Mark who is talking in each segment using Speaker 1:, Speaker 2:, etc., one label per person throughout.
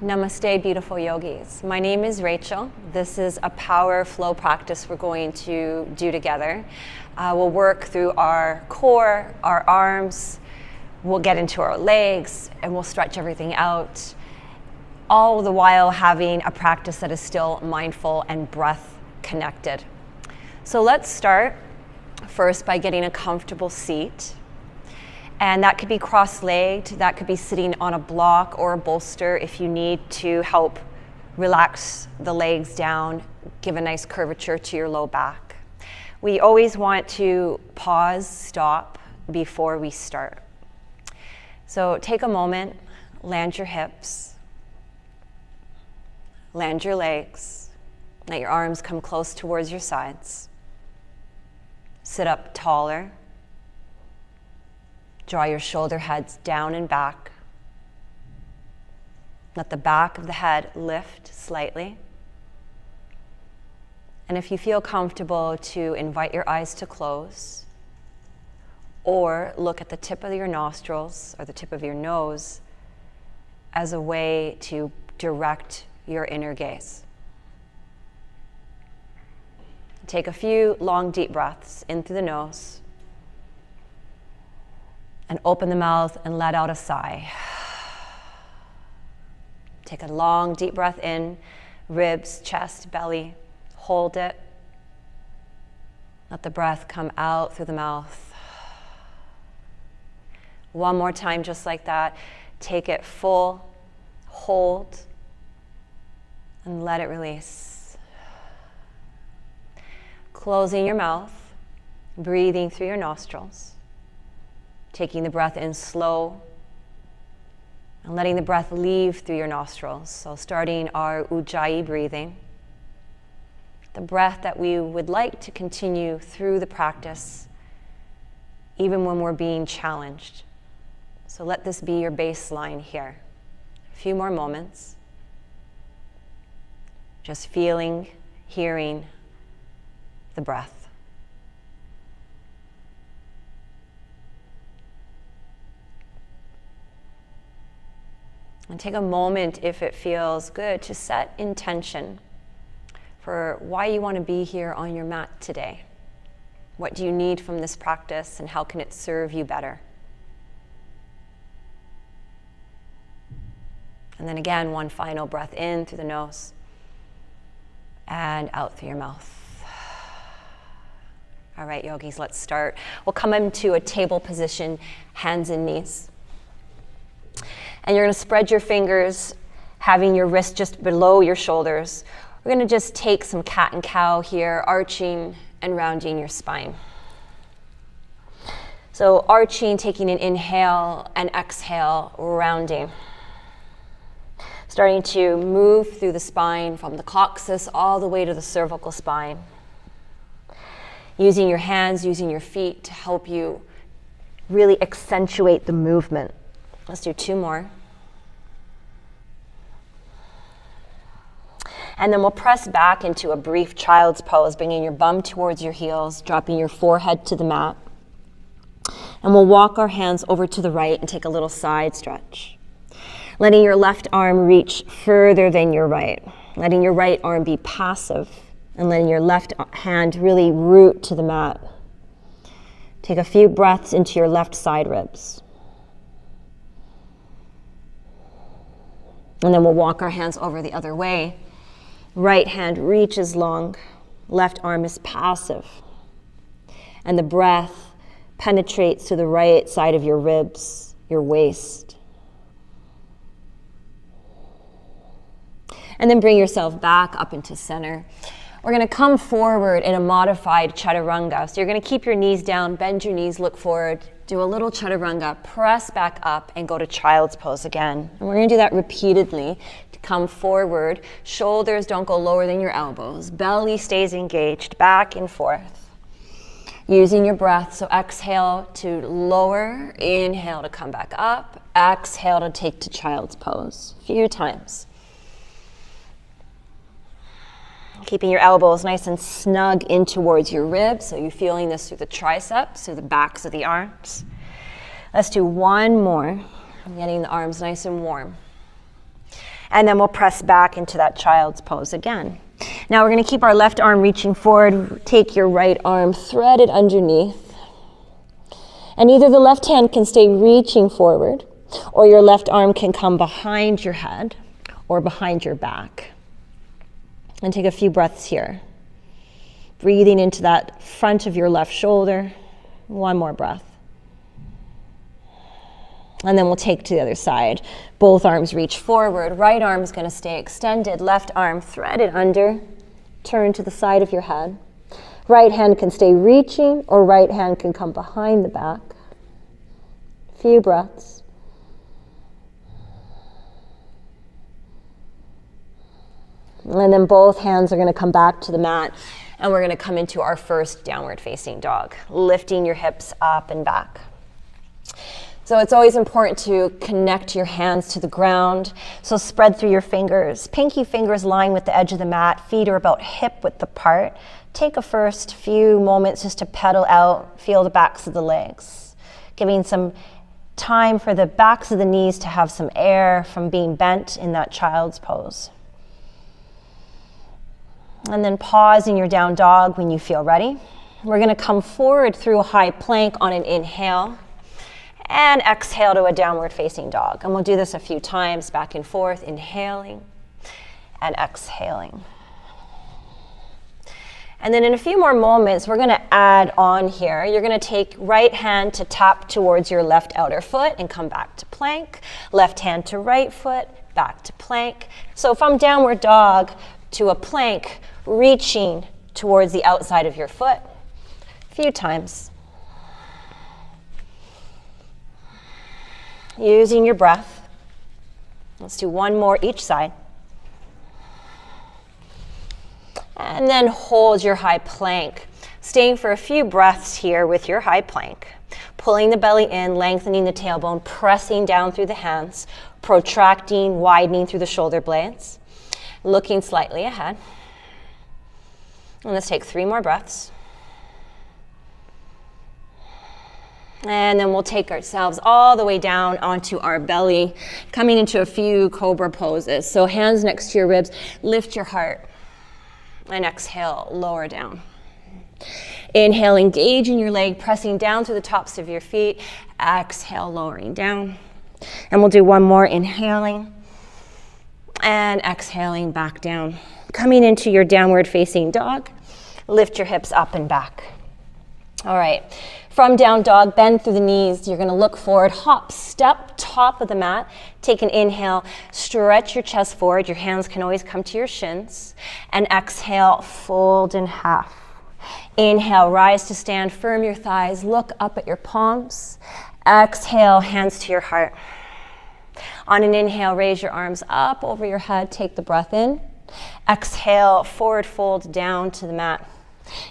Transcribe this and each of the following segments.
Speaker 1: Namaste, beautiful yogis. My name is Rachel. This is a power flow practice we're going to do together. We'll work through our core, our arms, we'll get into our legs, and we'll stretch everything out, all the while having a practice that is still mindful and breath connected. So let's start first by getting a comfortable seat. And that could be cross-legged, that could be sitting on a block or a bolster if you need to help relax the legs down, give a nice curvature to your low back. We always want to pause, stop before we start. So take a moment, land your hips, land your legs, let your arms come close towards your sides. Sit up taller. Draw your shoulder heads down and back. Let the back of the head lift slightly. And if you feel comfortable, to invite your eyes to close or look at the tip of your nostrils or the tip of your nose as a way to direct your inner gaze. Take a few long, deep breaths in through the nose. And open the mouth and let out a sigh. Take a long, deep breath in, ribs, chest, belly. Hold it. Let the breath come out through the mouth. One more time, just like that. Take it full, hold, and let it release. Closing your mouth, breathing through your nostrils. Taking the breath in slow and letting the breath leave through your nostrils. So starting our Ujjayi breathing, the breath that we would like to continue through the practice, even when we're being challenged. So let this be your baseline here. A few more moments. Just feeling, hearing the breath. And take a moment, if it feels good, to set intention for why you want to be here on your mat today. What do you need from this practice, and how can it serve you better? And then again, one final breath in through the nose and out through your mouth. All right, yogis, let's start. We'll come into a table position, hands and knees. And you're going to spread your fingers, having your wrist just below your shoulders. We're going to just take some cat and cow here, arching and rounding your spine. So arching, taking an inhale and exhale, rounding. Starting to move through the spine from the coccyx all the way to the cervical spine. Using your hands, using your feet to help you really accentuate the movement. Let's do two more. And then we'll press back into a brief child's pose, bringing your bum towards your heels, dropping your forehead to the mat. And we'll walk our hands over to the right and take a little side stretch. Letting your left arm reach further than your right. Letting your right arm be passive and letting your left hand really root to the mat. Take a few breaths into your left side ribs. And then we'll walk our hands over the other way. Right hand reaches long, left arm is passive. And the breath penetrates to the right side of your ribs, your waist. And then bring yourself back up into center. We're going to come forward in a modified chaturanga. So you're going to keep your knees down, bend your knees, look forward, do a little chaturanga, press back up, and go to child's pose again. And we're going to do that repeatedly. To come forward, shoulders don't go lower than your elbows, belly stays engaged, back and forth. Using your breath, so exhale to lower, inhale to come back up, exhale to take to child's pose. A few times. Keeping your elbows nice and snug in towards your ribs, so you're feeling this through the triceps, through the backs of the arms. Let's do one more. I'm getting the arms nice and warm. And then we'll press back into that child's pose again. Now we're going to keep our left arm reaching forward. Take your right arm threaded underneath. And either the left hand can stay reaching forward, or your left arm can come behind your head or behind your back. And take a few breaths here. Breathing into that front of your left shoulder. One more breath. And then we'll take to the other side. Both arms reach forward. Right arm is going to stay extended. Left arm threaded under. Turn to the side of your head. Right hand can stay reaching, or right hand can come behind the back. Few breaths. And then both hands are going to come back to the mat, and we're going to come into our first downward facing dog, lifting your hips up and back. So it's always important to connect your hands to the ground. So spread through your fingers. Pinky fingers line with the edge of the mat. Feet are about hip width apart. Take a first few moments just to pedal out. Feel the backs of the legs. Giving some time for the backs of the knees to have some air from being bent in that child's pose. And then pause in your down dog when you feel ready. We're going to come forward through a high plank on an inhale. And exhale to a downward facing dog. And we'll do this a few times, back and forth, inhaling and exhaling. And then in a few more moments, we're going to add on here. You're going to take right hand to tap towards your left outer foot and come back to plank. Left hand to right foot, back to plank. So from downward dog to a plank, reaching towards the outside of your foot. A few times. Using your breath. Let's do one more each side. And then hold your high plank. Staying for a few breaths here with your high plank. Pulling the belly in, lengthening the tailbone, pressing down through the hands, protracting, widening through the shoulder blades, looking slightly ahead. And let's take 3 more breaths. And then we'll take ourselves all the way down onto our belly, coming into a few cobra poses. So hands next to your ribs, lift your heart. And exhale, lower down. Inhale, engaging your leg, pressing down through the tops of your feet. Exhale, lowering down. And we'll do one more, inhaling. And exhaling back down. Coming into your downward facing dog, lift your hips up and back. All right. From down dog, bend through the knees. You're going to look forward, hop, step, top of the mat. Take an inhale, stretch your chest forward. Your hands can always come to your shins. And exhale, fold in half. Inhale, rise to stand, firm your thighs, look up at your palms. Exhale, hands to your heart. On an inhale, raise your arms up over your head, take the breath in. Exhale, forward fold down to the mat.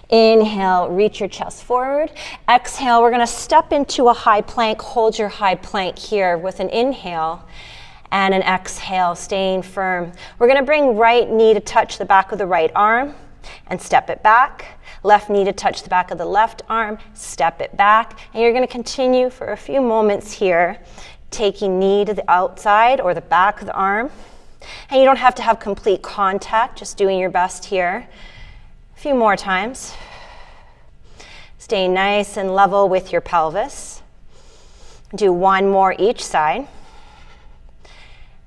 Speaker 1: Inhale, reach your chest forward. Exhale, we're going to step into a high plank. Hold your high plank here with an inhale and an exhale, staying firm. We're going to bring right knee to touch the back of the right arm and step it back. Left knee to touch the back of the left arm, step it back. And you're going to continue for a few moments here, taking knee to the outside or the back of the arm. And you don't have to have complete contact, just doing your best here. A few more times. Stay nice and level with your pelvis. Do one more each side.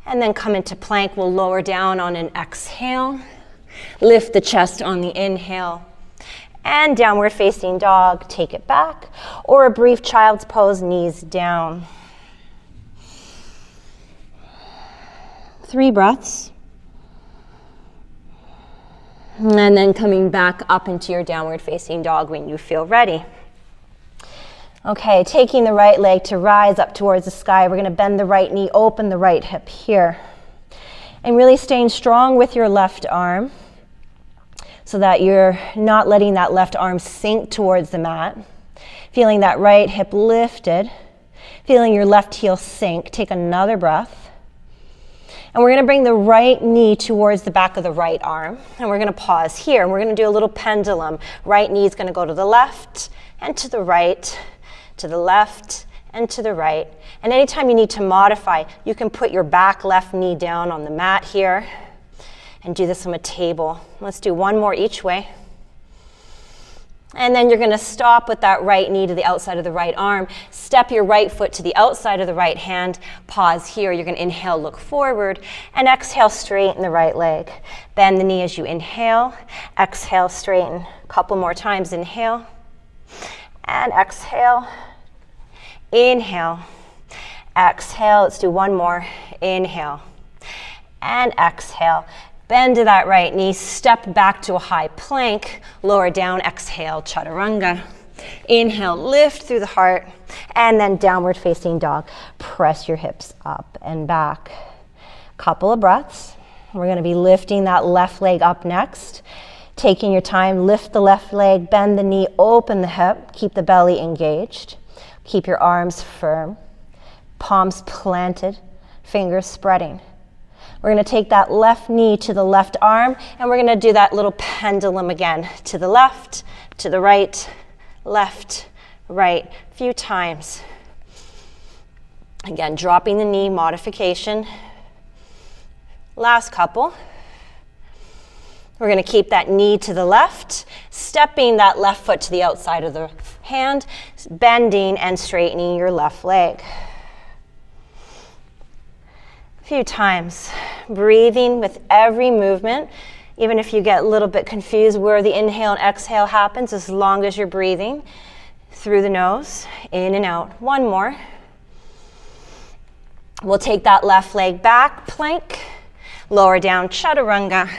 Speaker 1: And then come into plank. We'll lower down on an exhale. Lift the chest on the inhale. And downward facing dog, take it back. Or a brief child's pose, knees down. 3 breaths. And then coming back up into your downward facing dog when you feel ready. Okay, taking the right leg to rise up towards the sky. We're going to bend the right knee, open the right hip here. And really staying strong with your left arm so that you're not letting that left arm sink towards the mat. Feeling that right hip lifted. Feeling your left heel sink. Take another breath. And we're going to bring the right knee towards the back of the right arm. And we're going to pause here. And we're going to do a little pendulum. Right knee is going to go to the left and to the right, to the left and to the right. And anytime you need to modify, you can put your back left knee down on the mat here and do this on a table. Let's do one more each way. And then you're going to stop with that right knee to the outside of the right arm. Step your right foot to the outside of the right hand. Pause here. You're going to inhale, look forward, and exhale, straighten the right leg. Bend the knee as you inhale. Exhale, straighten. A couple more times. Inhale and exhale. Inhale. Exhale. Let's do one more. Inhale and exhale. Bend to that right knee, step back to a high plank, lower down, exhale, chaturanga. Inhale, lift through the heart, and then downward facing dog. Press your hips up and back. Couple of breaths. We're going to be lifting that left leg up next. Taking your time, lift the left leg, bend the knee, open the hip, keep the belly engaged. Keep your arms firm, palms planted, fingers spreading. We're going to take that left knee to the left arm, and we're going to do that little pendulum again. To the left, to the right, left, right. A few times. Again, dropping the knee, modification. Last couple. We're going to keep that knee to the left, stepping that left foot to the outside of the hand, bending and straightening your left leg. Few times, breathing with every movement, even if you get a little bit confused where the inhale and exhale happens, as long as you're breathing through the nose, in and out. One more. We'll take that left leg back, plank, lower down, chaturanga,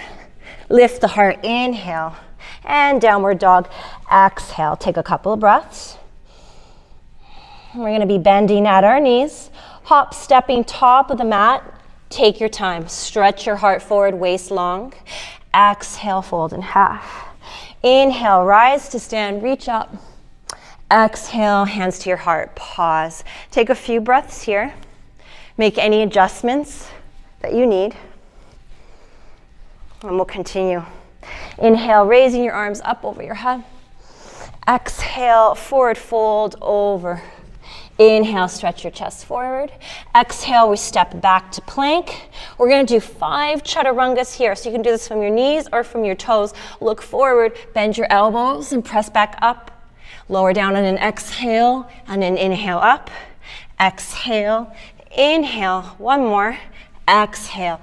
Speaker 1: lift the heart, inhale, and downward dog, exhale. Take a couple of breaths. We're going to be bending at our knees, hop stepping top of the mat. Take your time. Stretch your heart forward, waist long. Exhale, fold in half. Inhale, rise to stand, reach up. Exhale, hands to your heart. Pause. Take a few breaths here. Make any adjustments that you need. And we'll continue. Inhale, raising your arms up over your head. Exhale, forward fold over. Inhale, stretch your chest forward. Exhale, we step back to plank. We're going to do 5 chaturangas here. So you can do this from your knees or from your toes. Look forward, bend your elbows and press back up. Lower down on an exhale and an inhale up. Exhale, inhale, one more. Exhale,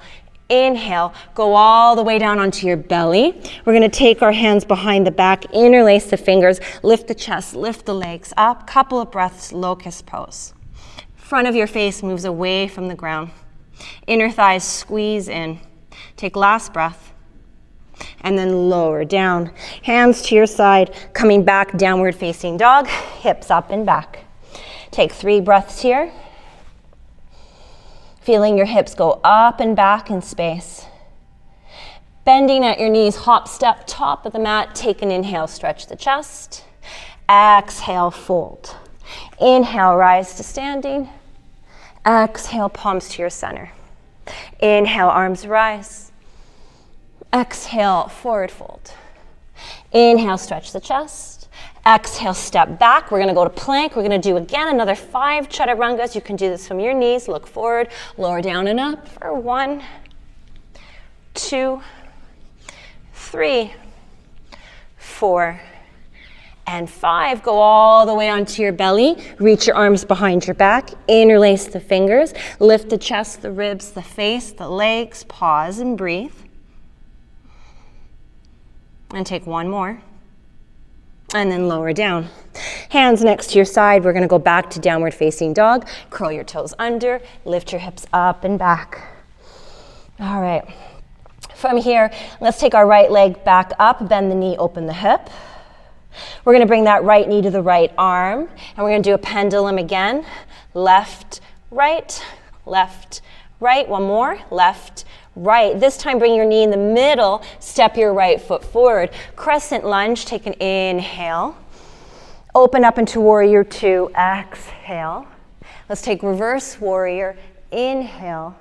Speaker 1: inhale, go all the way down onto your belly. We're going to take our hands behind the back, interlace the fingers, lift the chest, lift the legs up. Couple of breaths, locust pose. Front of your face moves away from the ground. Inner thighs squeeze in. Take last breath. And then lower down. Hands to your side, coming back, downward facing dog, hips up and back. Take 3 breaths here. Feeling your hips go up and back in space. Bending at your knees, hop, step, top of the mat. Take an inhale, stretch the chest. Exhale, fold. Inhale, rise to standing. Exhale, palms to your center. Inhale, arms rise. Exhale, forward fold. Inhale, stretch the chest. Exhale, step back. We're going to go to plank. We're going to do again another 5 chaturangas. You can do this from your knees. Look forward, lower down and up for 1, 2, 3, 4, and 5. Go all the way onto your belly. Reach your arms behind your back. Interlace the fingers. Lift the chest, the ribs, the face, the legs. Pause and breathe. And take one more. And then lower down. Hands next to your side. We're going to go back to downward facing dog. Curl your toes under. Lift your hips up and back. All right. From here, let's take our right leg back up. Bend the knee, open the hip. We're going to bring that right knee to the right arm. And we're going to do a pendulum again. Left, right, left, right. One more. Left, right. This time bring your knee in the middle, step your right foot forward. Crescent lunge, take an inhale. Open up into warrior 2, exhale. Let's take reverse warrior, inhale.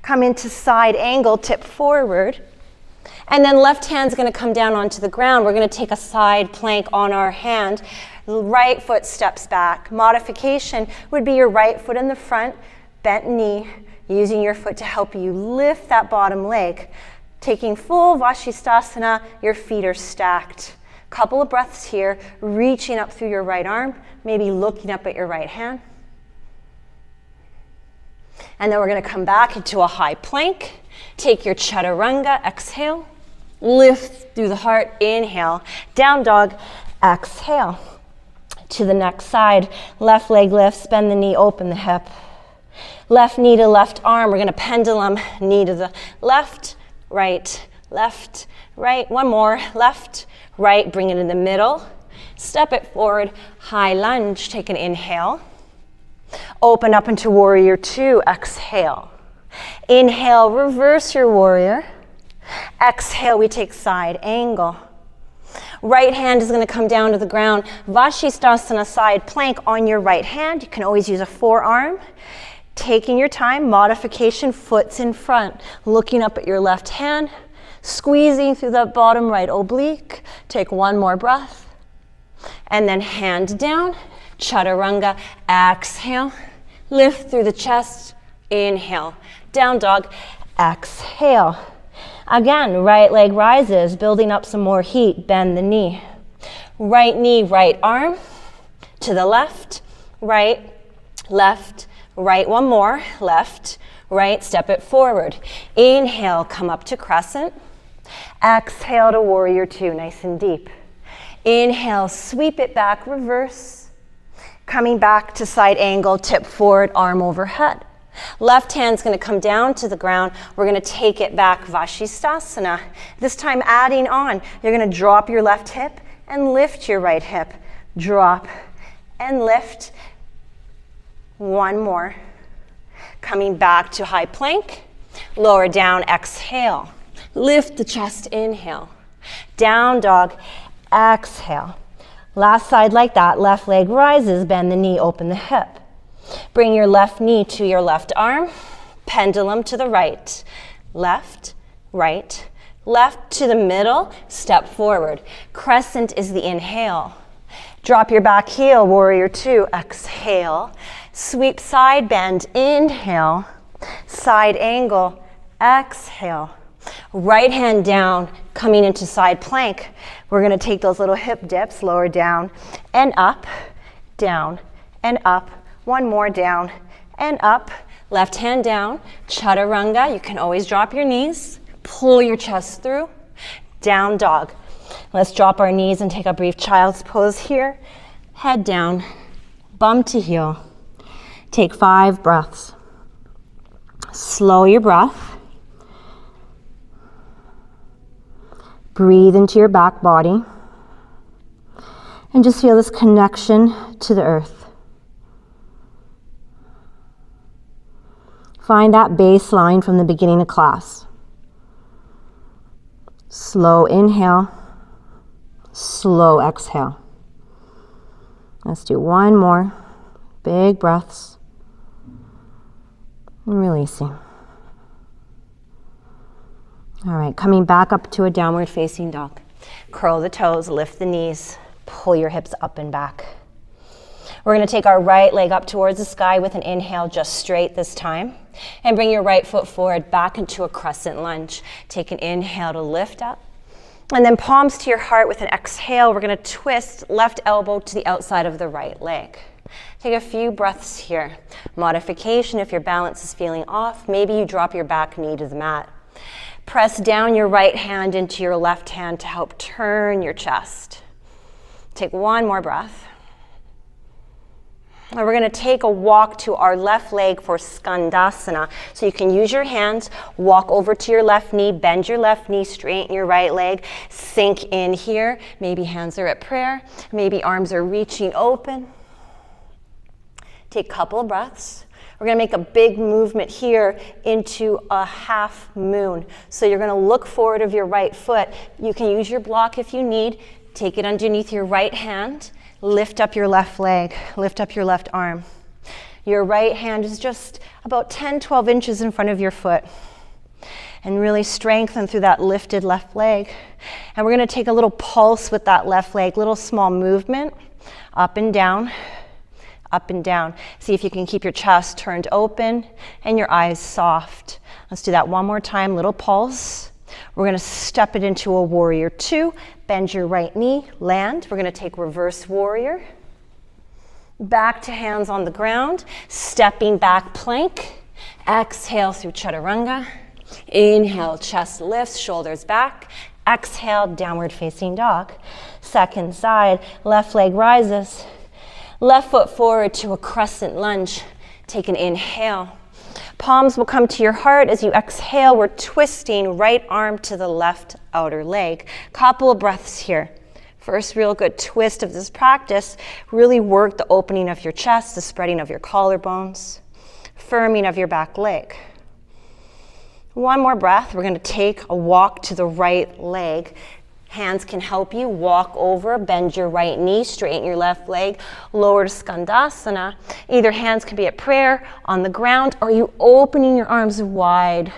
Speaker 1: Come into side angle, tip forward. And then left hand's gonna come down onto the ground. We're gonna take a side plank on our hand. Right foot steps back. Modification would be your right foot in the front, bent knee, using your foot to help you lift that bottom leg. Taking full Vashisthasana, your feet are stacked. Couple of breaths here, reaching up through your right arm, maybe looking up at your right hand. And then we're gonna come back into a high plank. Take your chaturanga, exhale. Lift through the heart, inhale. Down dog, exhale. To the next side, left leg lifts, bend the knee, open the hip. Left knee to left arm, we're gonna pendulum, knee to the left, right, one more, left, right, bring it in the middle. Step it forward, high lunge, take an inhale. Open up into warrior two, exhale. Inhale, reverse your warrior. Exhale, we take side angle. Right hand is going to come down to the ground. Vashisthasana, side plank on your right hand. You can always use a forearm. Taking your time, modification, foot's in front. Looking up at your left hand, squeezing through that bottom right oblique. Take one more breath. And then hand down, chaturanga, exhale. Lift through the chest, inhale. Down dog, exhale. Again, right leg rises, building up some more heat, bend the knee. Right knee, right arm, to the left, right, one more, left, right, step it forward. Inhale, come up to crescent. Exhale to warrior two, nice and deep. Inhale, sweep it back, reverse. Coming back to side angle, tip forward, arm overhead. Left hand's going to come down to the ground. We're going to take it back, Vashisthasana. This time adding on, you're going to drop your left hip and lift your right hip. Drop and lift. One more. Coming back to high plank. Lower down, exhale. Lift the chest, inhale. Down dog, exhale. Last side like that, left leg rises, bend the knee, open the hip. Bring your left knee to your left arm, pendulum to the right, left to the middle, step forward. Crescent is the inhale. Drop your back heel, warrior two, exhale. Sweep side bend, inhale. Side angle, exhale. Right hand down, coming into side plank. We're gonna take those little hip dips, lower down and up, down and up. One more, down and up. Left hand down, chaturanga. You can always drop your knees, pull your chest through. Down dog. Let's drop our knees and take a brief child's pose here. Head down, bum to heel. Take 5 breaths. Slow your breath. Breathe into your back body. And just feel this connection to the earth. Find that baseline from the beginning of class. Slow inhale, slow exhale. Let's do one more. Big breaths. And releasing. All right, coming back up to a downward facing dog. Curl the toes, lift the knees, pull your hips up and back. We're going to take our right leg up towards the sky with an inhale, just straight this time. And bring your right foot forward, back into a crescent lunge. Take an inhale to lift up. And then palms to your heart with an exhale. We're going to twist left elbow to the outside of the right leg. Take a few breaths here. Modification, if your balance is feeling off, maybe you drop your back knee to the mat. Press down your right hand into your left hand to help turn your chest. Take one more breath. And we're going to take a walk to our left leg for Skandasana. So you can use your hands, walk over to your left knee, bend your left knee, straighten your right leg, sink in here. Maybe hands are at prayer, maybe arms are reaching open. Take a couple of breaths. We're going to make a big movement here into a half moon. So you're going to look forward of your right foot. You can use your block if you need. Take it underneath your right hand. Lift up your left leg, lift up your left arm. Your right hand is just about 10, 12 inches in front of your foot. and really strengthen through that lifted left leg. And we're going to take a little pulse with that left leg, little small movement, up and down, up and down. See if you can keep your chest turned open and your eyes soft. Let's do that one more time, little pulse. We're going to step it into a warrior two. Bend your right knee, land. We're going to take reverse warrior. Back to hands on the ground, stepping back plank. Exhale through chaturanga. Inhale, chest lifts, shoulders back. Exhale, downward facing dog. Second side, left leg rises. Left foot forward to a crescent lunge. Take an inhale. Palms will come to your heart as you exhale. We're twisting right arm to the left outer leg. Couple of breaths here. First real good twist of this practice. Really work the opening of your chest, the spreading of your collarbones, firming of your back leg. One more breath. We're going to take a walk to the right leg. Hands can help you. Walk over, bend your right knee, straighten your left leg, lower to Skandasana. Either hands can be at prayer, on the ground, or you opening your arms wide,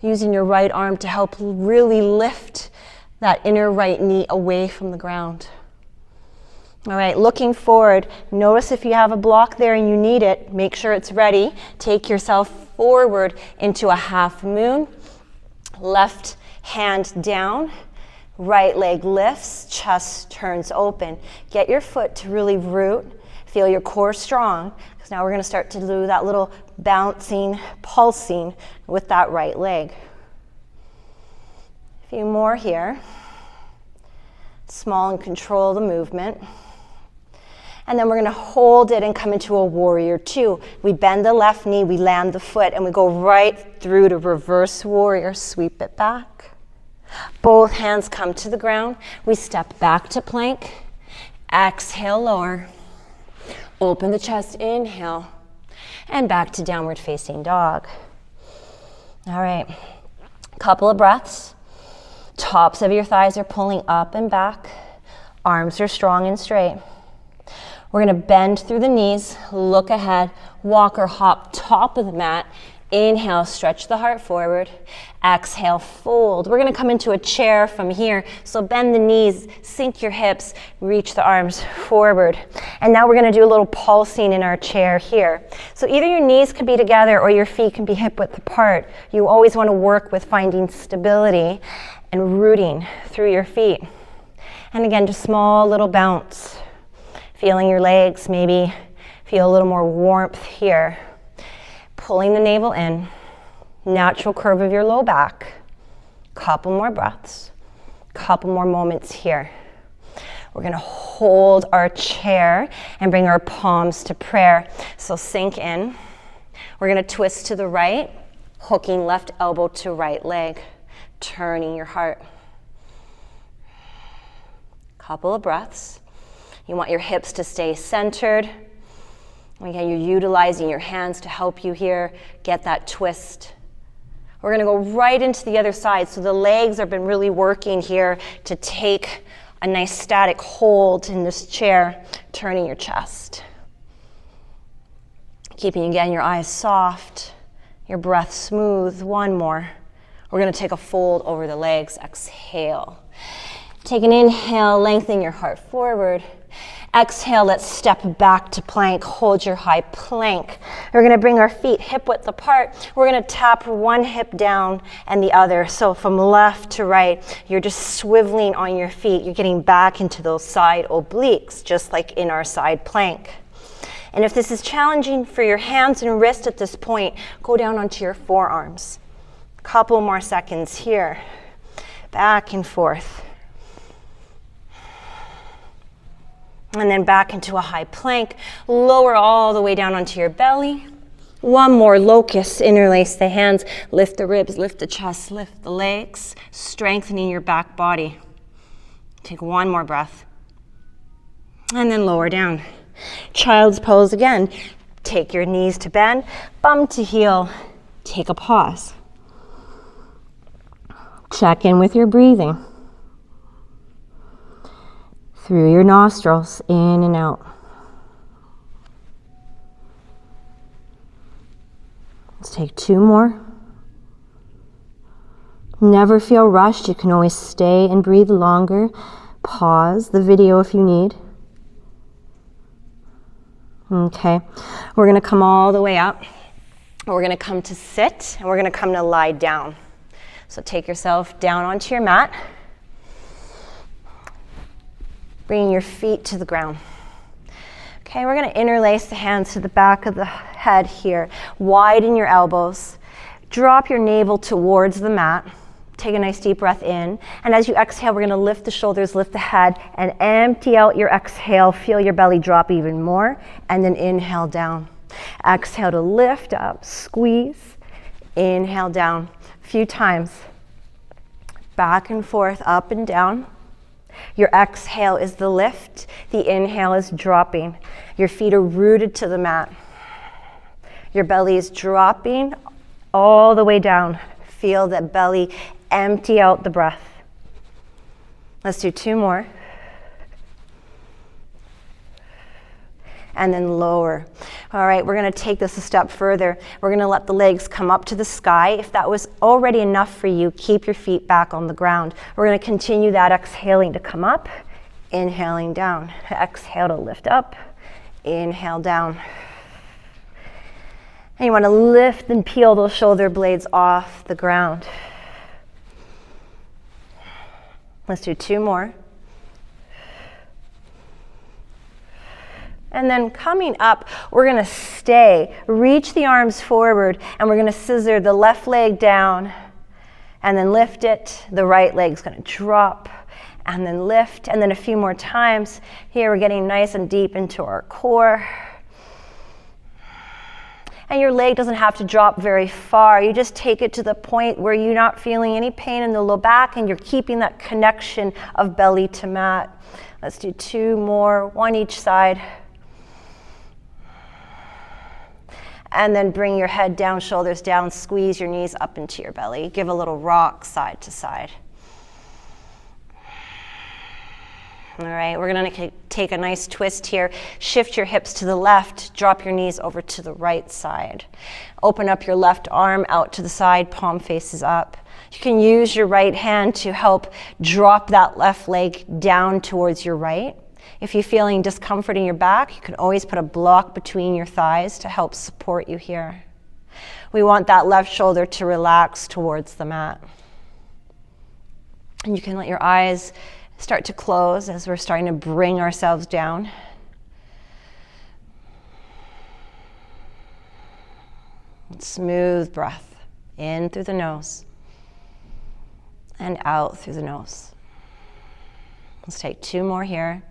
Speaker 1: using your right arm to help really lift that inner right knee away from the ground. All right, looking forward. Notice if you have a block there and you need it, make sure it's ready. Take yourself forward into a half moon. Left hand down. Right leg lifts, chest turns open. Get your foot to really root. Feel your core strong, because now we're going to start to do that little bouncing, pulsing with that right leg. A few more here. Small and control the movement. And then we're going to hold it and come into a warrior two. We bend the left knee, we land the foot, and we go right through to reverse warrior. Sweep it back. Both hands come to the ground. We step back to plank. Exhale, lower. Open the chest, inhale. And back to downward facing dog. All right, couple of breaths. Tops of your thighs are pulling up and back. Arms are strong and straight. We're going to bend through the knees, look ahead, walk or hop top of the mat. Inhale, stretch the heart forward. Exhale, fold. We're going to come into a chair from here. So bend the knees, sink your hips, reach the arms forward. And now we're going to do a little pulsing in our chair here. So either your knees can be together or your feet can be hip width apart. You always want to work with finding stability and rooting through your feet. And again, just small little bounce. Feeling your legs, maybe feel a little more warmth here. Pulling the navel in, natural curve of your low back. Couple more breaths, couple more moments here. We're going to hold our chair and bring our palms to prayer. So sink in. We're going to twist to the right, hooking left elbow to right leg, turning your heart. Couple of breaths. You want your hips to stay centered. Again, you're utilizing your hands to help you here get that twist. We're going to go right into the other side. So the legs have been really working here to take a nice static hold in this chair, turning your chest. Keeping, again, your eyes soft, your breath smooth. One more. We're going to take a fold over the legs. Exhale. Take an inhale, lengthen your heart forward. Exhale, let's step back to plank. Hold your high plank. We're going to bring our feet hip width apart. We're going to tap one hip down and the other. So from left to right, you're just swiveling on your feet. You're getting back into those side obliques, just like in our side plank. And if this is challenging for your hands and wrist at this point, go down onto your forearms. Couple more seconds here. Back and forth. And then back into a high plank. Lower all the way down onto your belly. One more locust. Interlace the hands. Lift the ribs, lift the chest, lift the legs. Strengthening your back body. Take one more breath. And then lower down. Child's pose again. Take your knees to bend. Bum to heel. Take a pause. Check in with your breathing. Through your nostrils, in and out. Let's take two more.
Speaker 2: Never feel rushed. You can always stay and breathe longer. Pause the video if you need. Okay, we're gonna come all the way up. We're gonna come to sit, and we're gonna come to lie down. So take yourself down onto your mat. Bringing your feet to the ground. Okay, we're gonna interlace the hands to the back of the head here. Widen your elbows. Drop your navel towards the mat. Take a nice deep breath in. And as you exhale, we're gonna lift the shoulders, lift the head, and empty out your exhale. Feel your belly drop even more. And then inhale down. Exhale to lift up, squeeze. Inhale down. A few times. Back and forth, up and down. Your exhale is the lift. The inhale is dropping. Your feet are rooted to the mat. Your belly is dropping all the way down. Feel that belly empty out the breath. Let's do 2 more. And then lower. All right, we're gonna take this a step further. We're gonna let the legs come up to the sky. If that was already enough for you, keep your feet back on the ground. We're gonna continue that exhaling to come up, inhaling down. Exhale to lift up, inhale down. And you wanna lift and peel those shoulder blades off the ground. Let's do 2 more. And then coming up, we're gonna stay, reach the arms forward, and we're gonna scissor the left leg down, and then lift it. The right leg's gonna drop, and then lift, and then a few more times. Here we're getting nice and deep into our core. And your leg doesn't have to drop very far. You just take it to the point where you're not feeling any pain in the low back, and you're keeping that connection of belly to mat. Let's do 2 more, 1 each side. And then bring your head down, shoulders down, squeeze your knees up into your belly. Give a little rock side to side. All right, we're gonna take a nice twist here. Shift your hips to the left, drop your knees over to the right side. Open up your left arm out to the side, palm faces up. You can use your right hand to help drop that left leg down towards your right. If you're feeling discomfort in your back, you can always put a block between your thighs to help support you here. We want that left shoulder to relax towards the mat. And you can let your eyes start to close as we're starting to bring ourselves down. Smooth breath in through the nose and out through the nose. Let's take 2 more here.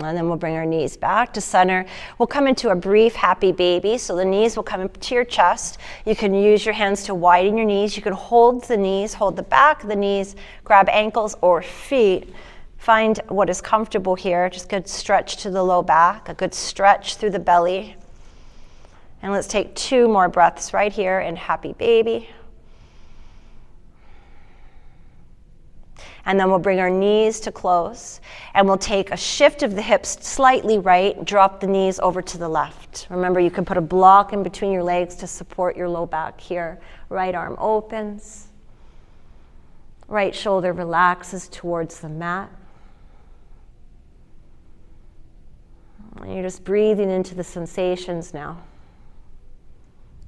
Speaker 2: And then we'll bring our knees back to center. We'll come into a brief happy baby. So the knees will come into your chest. You can use your hands to widen your knees. You can hold the knees, hold the back of the knees, grab ankles or feet. Find what is comfortable here. Just good stretch to the low back, a good stretch through the belly. And let's take 2 more breaths right here in happy baby. And then we'll bring our knees to close, and we'll take a shift of the hips slightly right, drop the knees over to the left. Remember, you can put a block in between your legs to support your low back here. Right arm opens. Right shoulder relaxes towards the mat. And you're just breathing into the sensations now.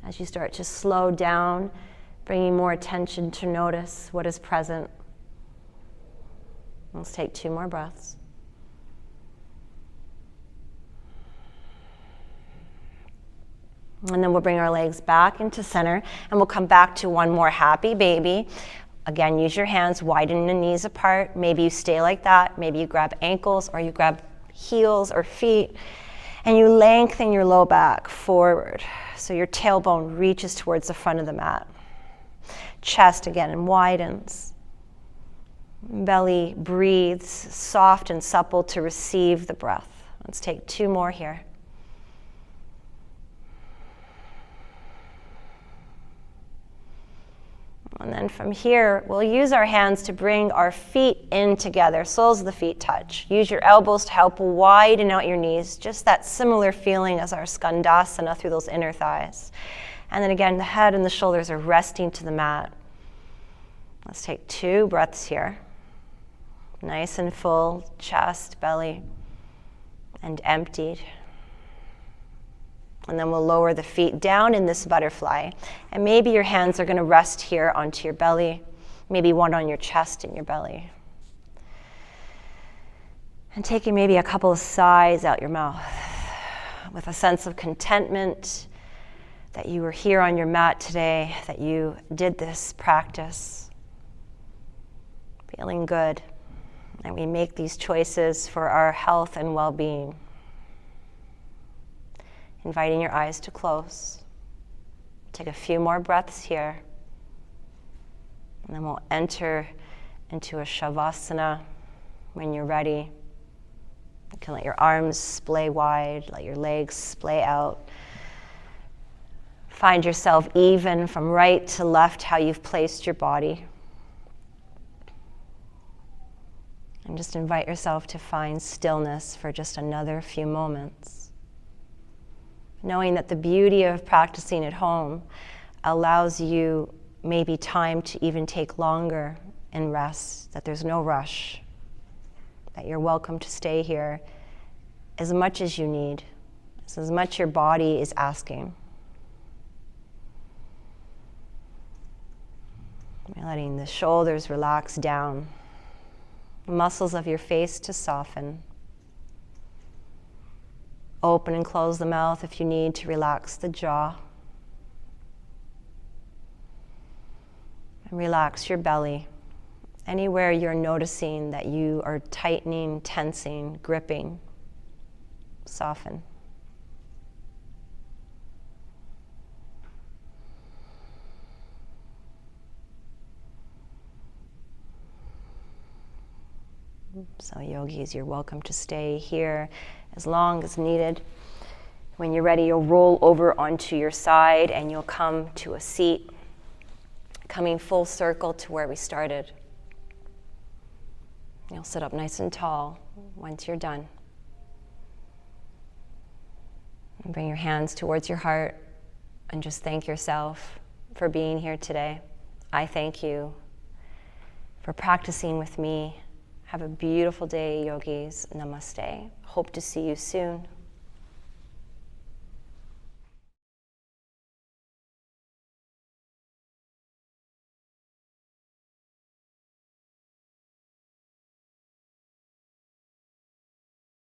Speaker 2: As you start to slow down, bringing more attention to notice what is present. Let's take 2 more breaths. And then we'll bring our legs back into center, and we'll come back to 1 more happy baby. Again, use your hands, widen the knees apart. Maybe you stay like that. Maybe you grab ankles or you grab heels or feet, and you lengthen your low back forward. So your tailbone reaches towards the front of the mat. Chest again and widens. Belly breathes, soft and supple to receive the breath. Let's take 2 more here. And then And from here, we'll use our hands to bring our feet in together. Soles of the feet touch. Use your elbows to help widen out your knees. Just that similar feeling as our skandasana through those inner thighs. And then again, the head and the shoulders are resting to the mat. Let's take 2 breaths here. Nice and full, chest, belly, and emptied. And then we'll lower the feet down in this butterfly. And maybe your hands are going to rest here onto your belly, maybe one on your chest and your belly. And taking maybe a couple of sighs out your mouth with a sense of contentment that you were here on your mat today, that you did this practice. Feeling good. And we make these choices for our health and well-being. Inviting your eyes to close. Take a few more breaths here. And then we'll enter into a shavasana when you're ready. You can let your arms splay wide, let your legs splay out. Find yourself even from right to left how you've placed your body. And just invite yourself to find stillness for just another few moments. Knowing that the beauty of practicing at home allows you maybe time to even take longer and rest, that there's no rush, that you're welcome to stay here as much as you need, as much your body is asking. You're letting the shoulders relax down, the muscles of your face to soften. Open and close the mouth if you need to relax the jaw. And relax your belly. Anywhere you're noticing that you are tightening, tensing, gripping, soften. So yogis, you're welcome to stay here as long as needed. When you're ready, you'll roll over onto your side and you'll come to a seat, coming full circle to where we started. You'll sit up nice and tall once you're done. And bring your hands towards your heart and just thank yourself for being here today. I thank you for practicing with me. Have a beautiful day, yogis. Namaste. Hope to see you soon.